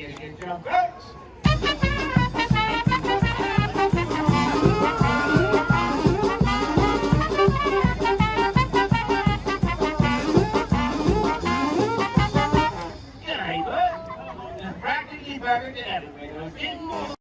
Get a good job, folks. Good, bud. It's practically better than ever. Getting more.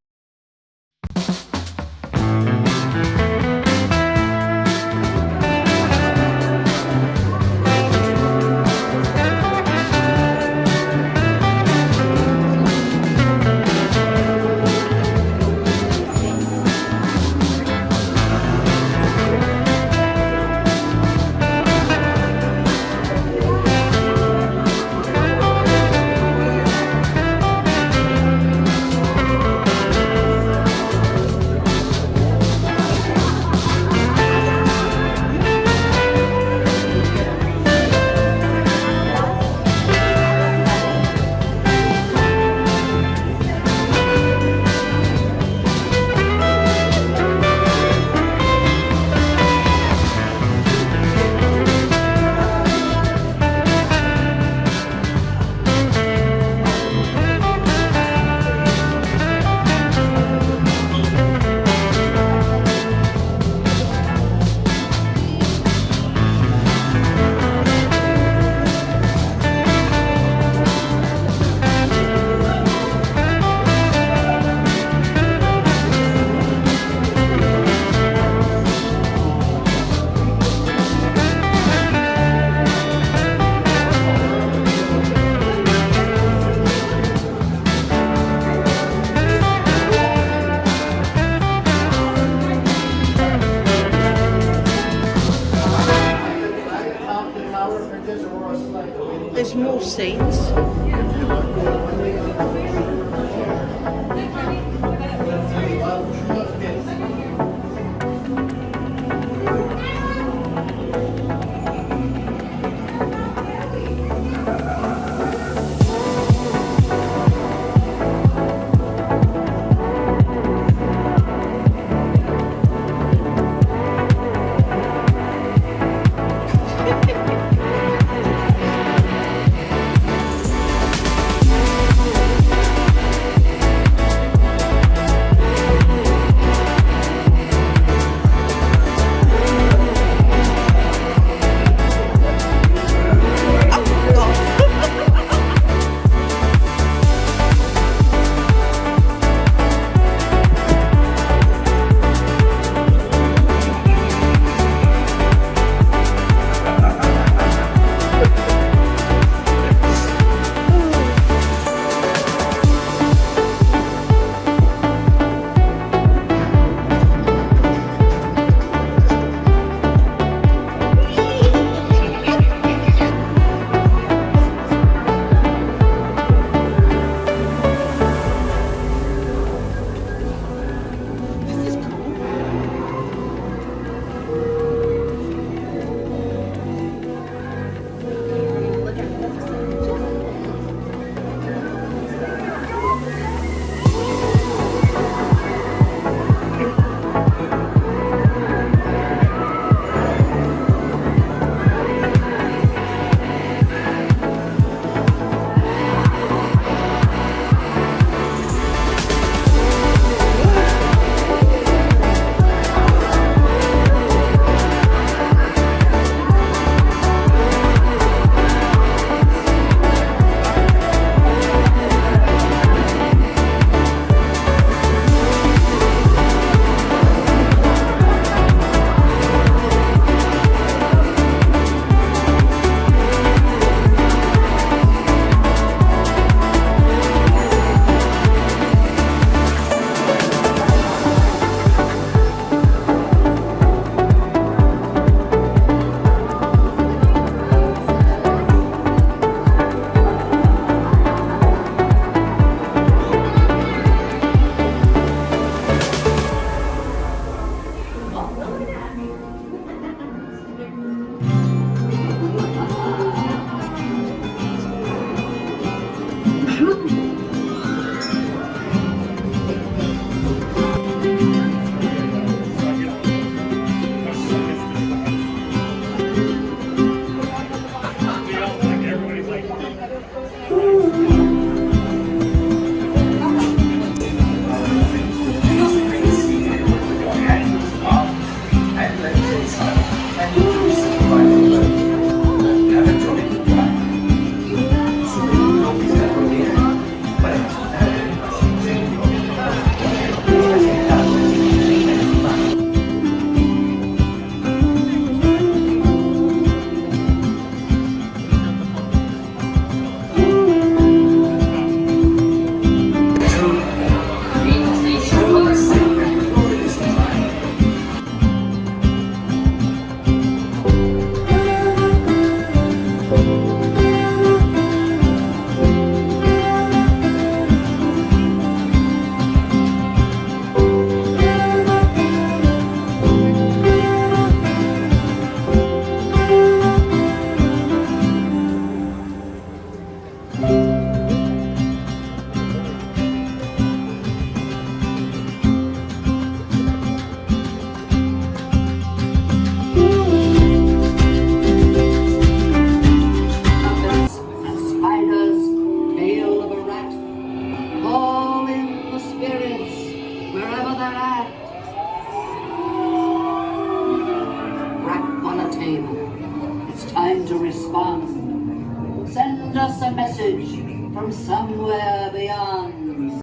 us a message from somewhere beyond.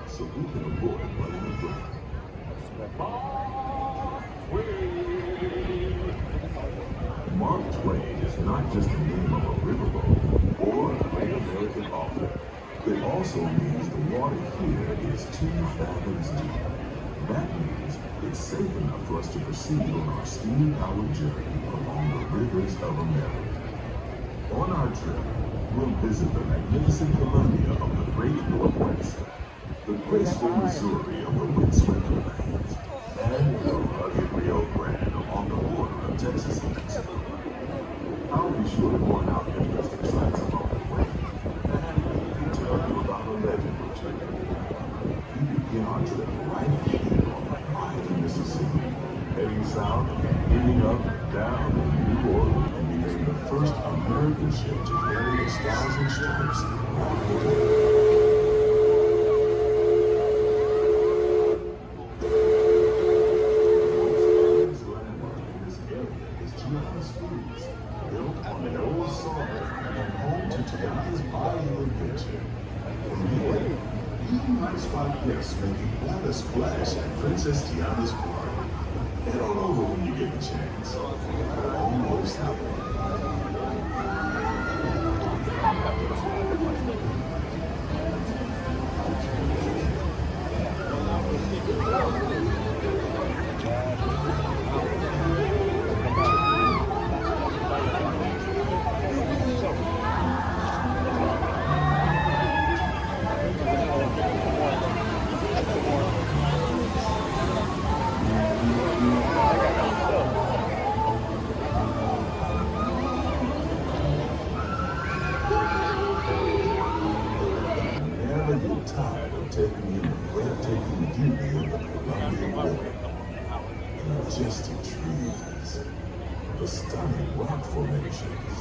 So we can avoid running aground. Mark Twain is not just the name of a riverboat or a great American author. It also means the water here is 2 fathoms deep. That means it's safe enough for us to proceed on our steam-powered journey along the rivers of America. On our trip, we'll visit the magnificent Columbia of the Great Northwest, the graceful Missouri of the windswept plains, and the rugged Rio Grande along the border of Texas and Mexico. I'll be sure to point out interesting sights along the way, and tell you about a legend or two. We begin our trip right here on the mighty Mississippi, heading south, ending up, down, in New Orleans, and became the first American ship to carry the Stars and Stripes around the world. Built on an old sawmill and home to Tiana's Bayou adventure. From here, you might spot guests making quite a splash at Princess Tiana's party. Head on over when you get the chance. Almost there. Tired of taking in the breathtaking beauty of the Columbia River. The majestic trees, the stunning rock formations,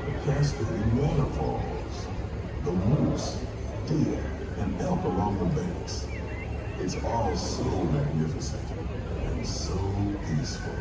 the cascading waterfalls, the moose, deer, and elk along the banks. It's all so magnificent and so peaceful.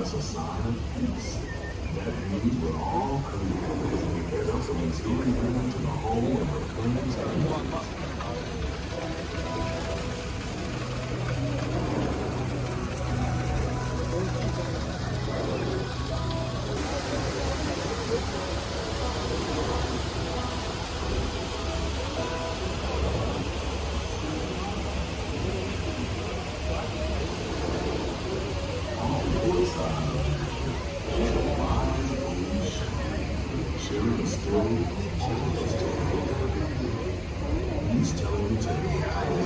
A sign of peace. That means we're all clear as we head up from Missouri River to the home of the Plains Indians. He's telling the tale of how he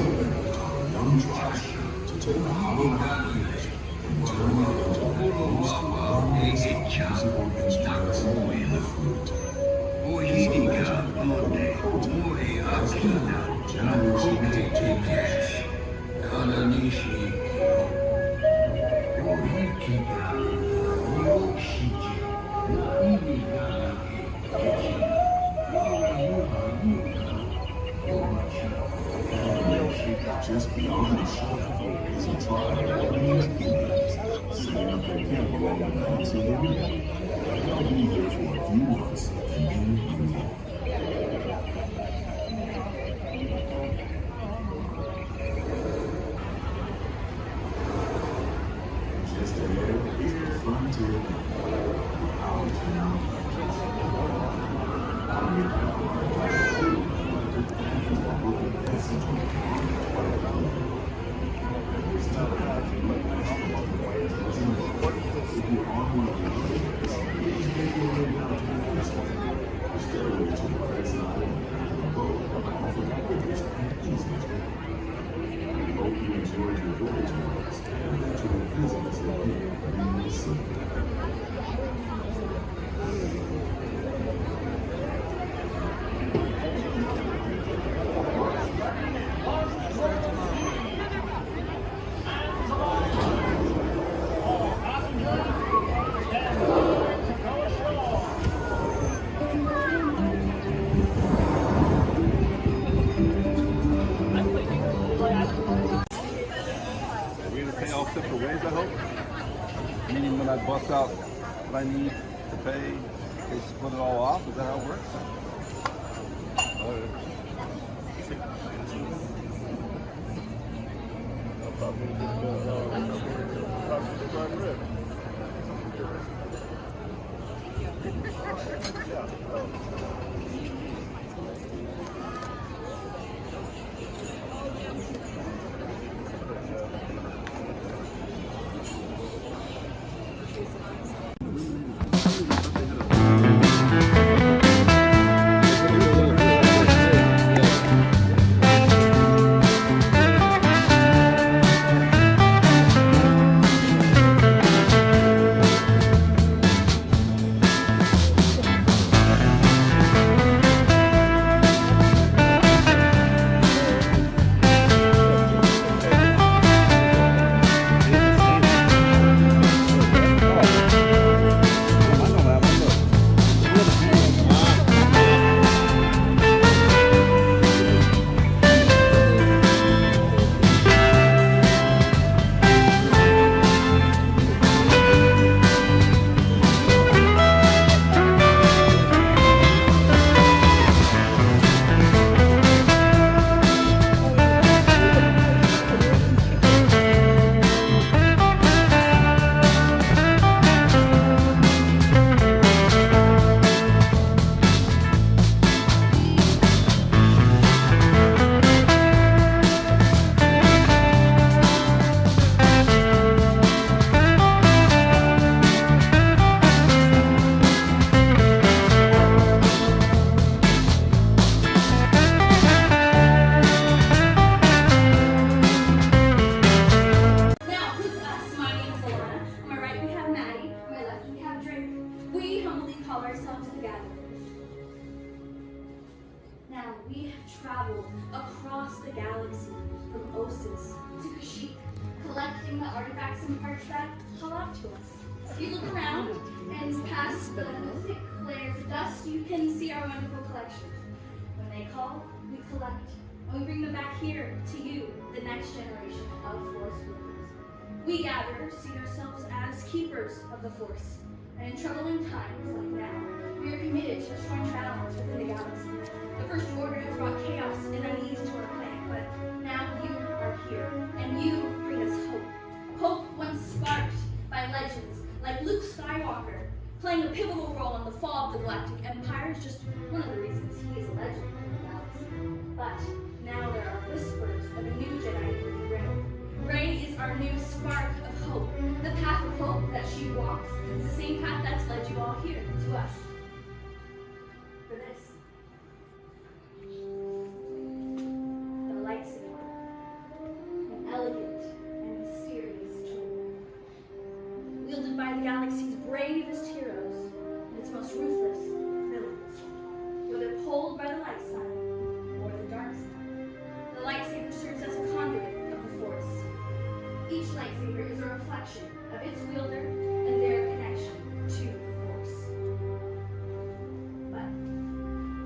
taught a young tribe to take a hollow out bridge and turn it into the most harmonious of musical instruments in the flute. It's a legend that the protein has been from generation to generation. just beyond the shore is a tribe of Indians setting up their camp along the banks of the river. They'll be here for a few months and then move on. Just ahead is the frontier line, our town. Meaning when I bust out what I need to pay, they split it all off? Is that how it works? We have traveled across the galaxy from Osis to Kashyyyk, collecting the artifacts and parts that belong to us. If you look around and past the thick layers of dust, you can see our wonderful collection. When they call, we collect, and we bring them back here to you, the next generation of Force Workers. We gather, see ourselves as keepers of the Force, and in troubling times like now, we are committed to restoring balance within the galaxy. The First Order has brought chaos and unease to our planet, but now you are here, and you bring us hope. Hope once sparked by legends like Luke Skywalker, playing a pivotal role in the fall of the Galactic Empire is just one of the reasons he is a legend in the galaxy. But now there are whispers of a new Jedi named Rey. Rey is our new spark of hope, the path of hope that she walks. It's the same path that's led you all here, to us. For this. The lightsaber. An elegant and mysterious tool. Wielded by the galaxy's bravest heroes and its most ruthless villains. Whether pulled by the light side or the dark side, the lightsaber serves as a conduit of the Force. Each lightsaber is a reflection of its wielder and their connection to the Force. But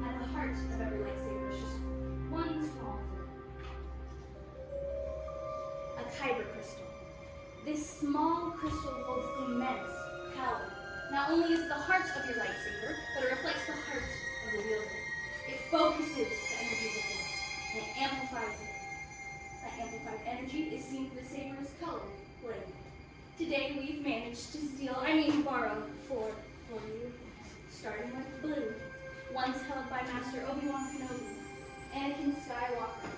at the heart of every lightsaber is just one small thing. crystal holds immense power. Not only is it the heart of your lightsaber, but it reflects the heart of the wielder. It focuses the energy of the force, and it amplifies it. That amplified energy is seen through the saber's color, blade. Today we've managed to borrow four for you. Starting with blue, once held by Master Obi-Wan Kenobi, Anakin Skywalker,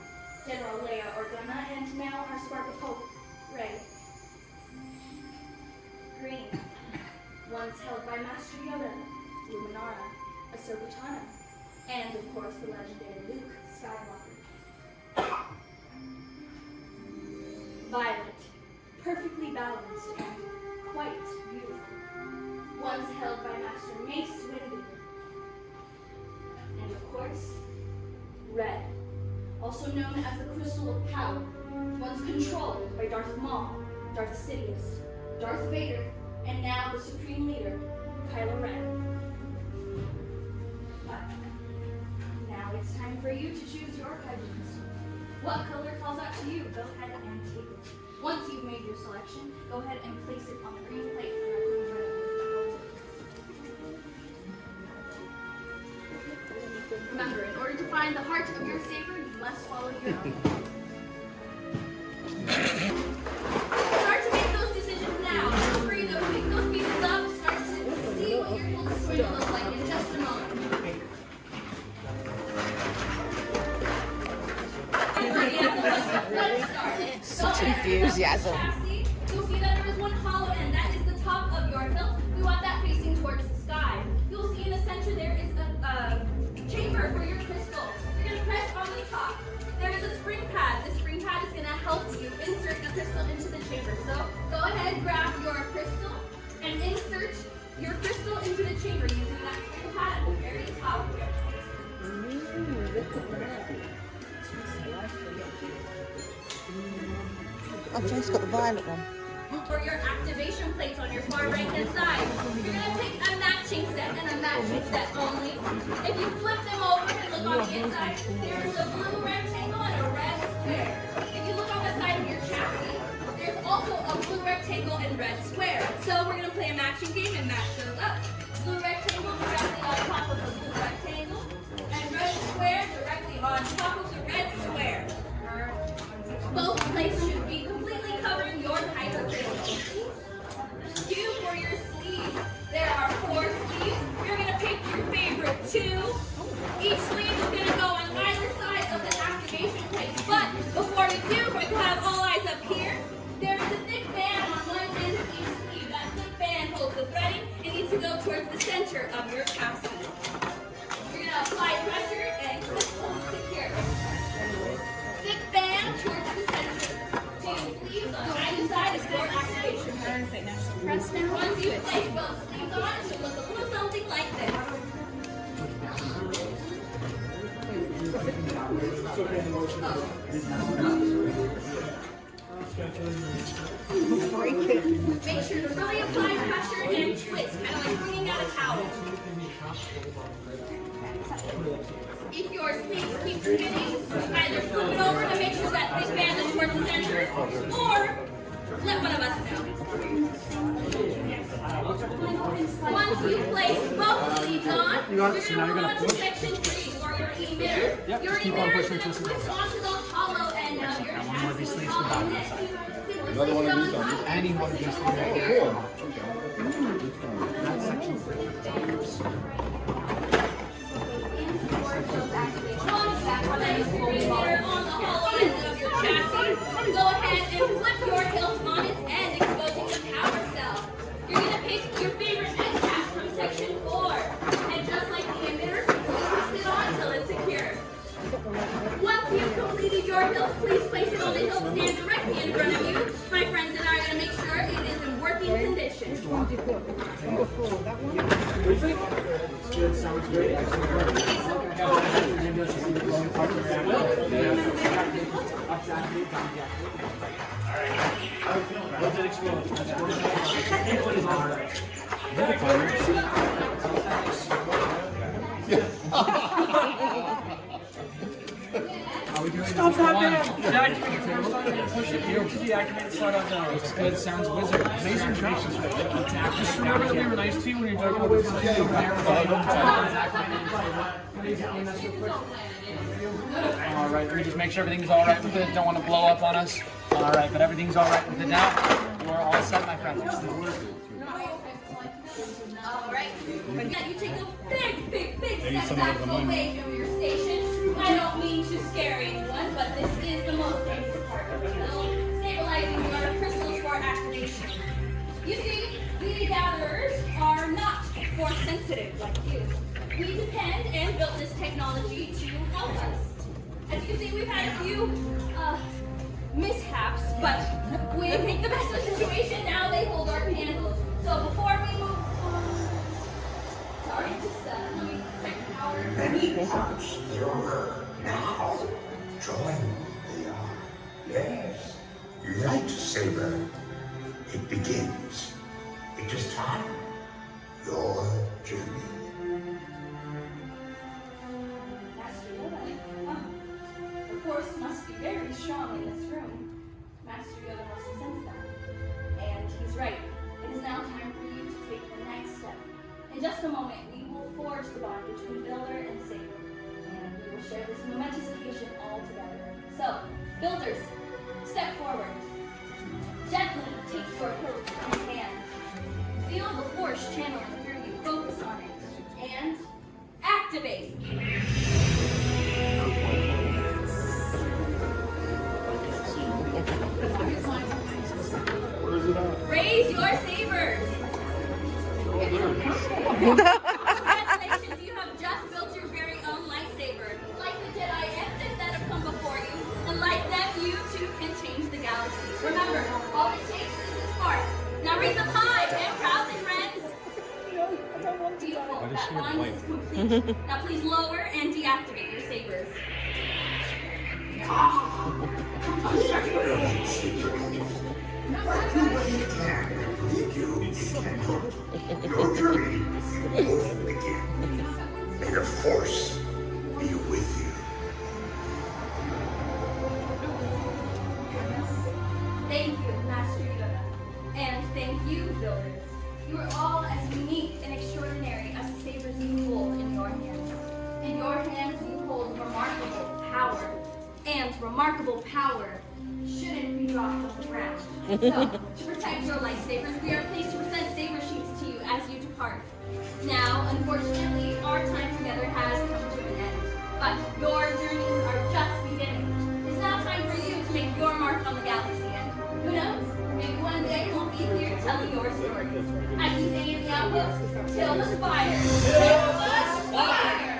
General Leia Organa, and now our spark of hope, Rey. Green, once held by Master Yoda, Luminara, Ahsoka Tano, and of course the legendary Luke Skywalker. Violet, perfectly balanced and quite beautiful, once held by Master Mace Windu. And of course, red, also known as the Crystal of Power, once controlled by Darth Maul, Darth Sidious, Darth Vader, and now the Supreme Leader, Kylo Ren. But now it's time for you to choose your guidance. What color calls out to you? Go ahead and take it. Once you've made your selection, go ahead and place it on the green plate for our green red. Remember, in order to find the heart of your saber, you must follow your own. Start to make those decisions now. Feel free to pick those pieces up. Start to see what your hilt is going to look like in just a moment. Let's start. Such enthusiasm. You'll see that there is one hollow end. That is the top of your hilt. We want that facing towards the sky. You'll see in the center there is a chamber for your crystal. You're going to press on the top. There is a spring pad. This spring pad is going to help you insert the crystal into the chamber. So go ahead, grab your crystal, and insert your crystal into the chamber using that spring pad at the very top. I've just got the violet one. For your activation plates on your far right hand side, you're going to pick a matching set and a matching set only. If you flip them over and look on the inside, there's a blue rectangle and a red square. If you look on the side of your chassis, there's also a blue rectangle and red square. So we're going to play a matching game and match those up. Blue rectangle directly on top of the blue rectangle, and red square directly on top of the red square. Both plates should be completely covering your tiger crystal. Q for your sleeves. There are 4 sleeves. You're going to pick your favorite 2. Each sleeve is going to go on either side of the activation plate. But before we do, we're going to have all eyes up here. There is a thick band on one end of each sleeve. That thick band holds the threading. It needs to go towards the center of your chassis. You're going to apply pressure and clip hold secure. Thick band towards the center. 2 sleeves on either side of your activation plate. Press down. Once you place both sleeves on, it should look a little something like this. Make sure to really apply pressure and twist, kind of like wringing out a towel. If your sleeves keep spinning, either flip it over to make sure that thick band is towards the center, or let one of us know. Once you place both sleeves on, you're going to move on to section 3 for your emitter. Your emitter is going to twist onto the hollow end of your chassis. Another one of these on this. Any one of these things. That's section 3. Go ahead and flip your hilt on its end, exposing the power cell. You're going to pick your favorite end cap from section 4. And just like the emitter, twist it on until it's secure. Once you've completed your hilt, please place it on the hilt stand directly in front of you. My friends and I are going to make sure it is in working condition. Good, sounds great. What's it explode? Are we doing Stop that, man! Deactivate the first time and push it. You deactivate the slide out down. Looks good. Sounds wizard. Amazing job. Just remember that we were nice to you when you're talking about this. Alright, let me just make sure everything's alright with it. Don't want to blow up on us. Alright, but everything's alright with it now. We're all set, my friends. Alright. Yeah, you take a big step back away from your station. I don't mean to scare anyone, but this is the most dangerous part of the tunnel. Stabilizing your crystals for activation. You see, we gatherers are not force sensitive like you. We depend and built this technology to help us. As you can see, we've had a few mishaps, but we make the best of the situation. Now they hold our candles. So before we move on, sorry, just let me check the power. Many parts stronger now. Join they are. Yes. Lightsaber. It begins. It is time. Your journey. Master Yoda, the force must be very strong in this room. Master Yoda must sense that. And he's right. It is now time for you to take the next step. In just a moment, we will forge the bond between Builder and Saber. And we will share this momentous occasion all together. So, Builders, step forward. Gently take your hilt in hand. Feel the force channeling through you. Focus on it. And activate. Raise your sabers. Congratulations, you have just built your very own lightsaber. Like the Jedi and Sith that have come before you, and like them, you too can change the galaxy. Remember, all it takes is a spark. Now raise them high and proudly, friends. Beautiful. That bond is complete. Now please lower and deactivate your sabers. Your journey will begin. May the Force be with you. Thank you, Master Yoda. And thank you, Builders. You are all as unique and extraordinary as the sabers you hold in your hands. In your hands you hold remarkable power. And remarkable power shouldn't be dropped on the ground. So, to protect your lightsabers, we are pleased to present saber sheets to you as you depart. Now, unfortunately, our time together has come to an end. But your journeys are just beginning. It's now time for you to make your mark on the galaxy. And who knows? Maybe one day we'll be here telling your story. As you say in the outpost, till the spire. Till the spire!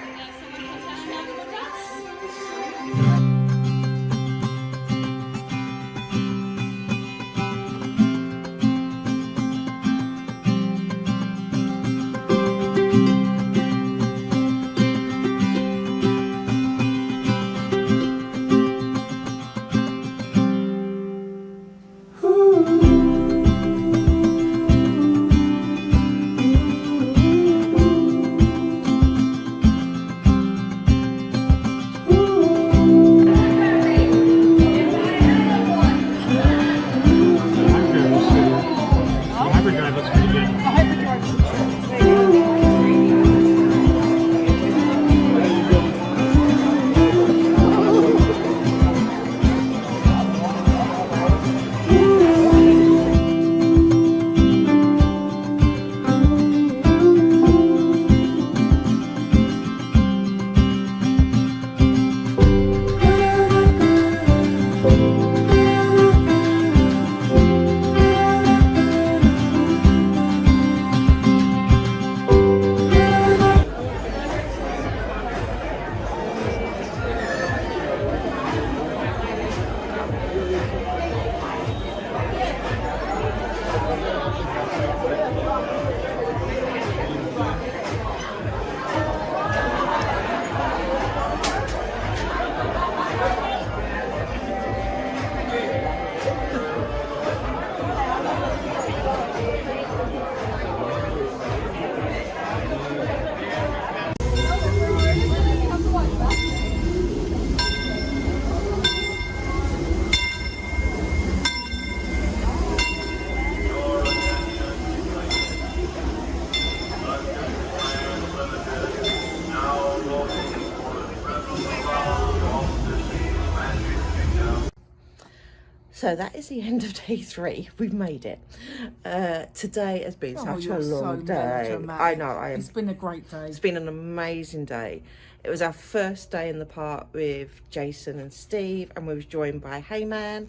So that is the end of day 3. We've made it. Today has been such a long day. I know. It's been a great day. It's been an amazing day. It was our first day in the park with Jason and Steve, and we was joined by Heyman.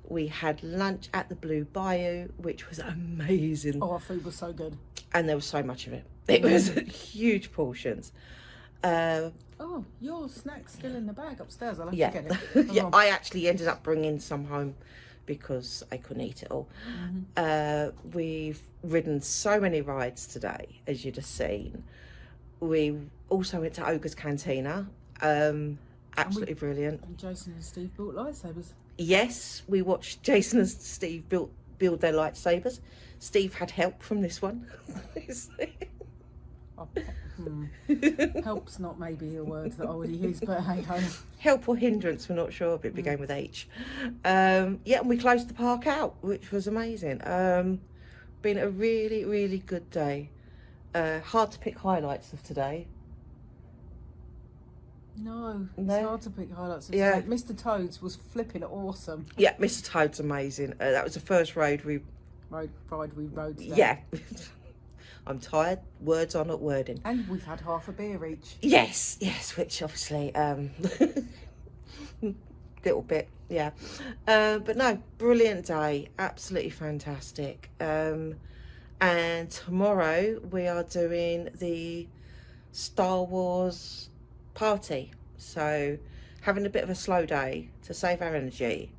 We had lunch at the Blue Bayou, which was amazing. Oh, our food was so good. And there was so much of it. It was huge portions. Oh, your snack's still in the bag upstairs. I'll have Yeah, to get it. yeah. I actually ended up bringing some home because I couldn't eat it all. We've ridden so many rides today, as you'd have seen. We also went to Ogre's Cantina. Absolutely brilliant. And Jason and Steve built lightsabers. Yes, we watched Jason and Steve build their lightsabers. Steve had help from this one. Help's not maybe a word that I would use, but hey ho. Help or hindrance, we're not sure, but it began with H. Yeah, and we closed the park out, which was amazing. Been a really, really good day. Hard to pick highlights of today. No, it's hard to pick highlights of Yeah. today. Mr. Toads was flipping awesome. Yeah, Mr. Toad's amazing. That was the first ride we rode today. Yeah. I'm tired. Words are not wording. And we've had half a beer each. Yes, which obviously, little bit, yeah. But no, brilliant day. Absolutely fantastic. And tomorrow we are doing the Star Wars party. So having a bit of a slow day to save our energy,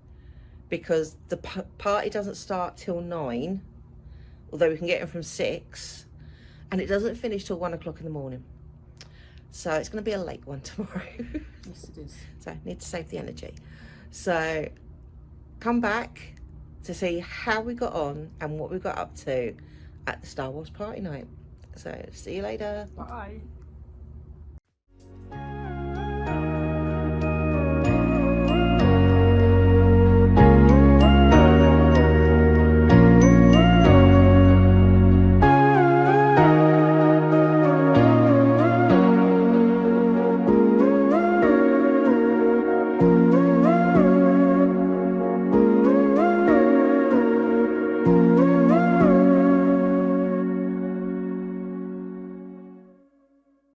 because the party doesn't start till 9, although we can get in from 6. And it doesn't finish till 1 o'clock in the morning. So it's going to be a late one tomorrow. Yes, it is. So I need to save the energy. So come back to see how we got on and what we got up to at the Star Wars party night. So see you later. Bye.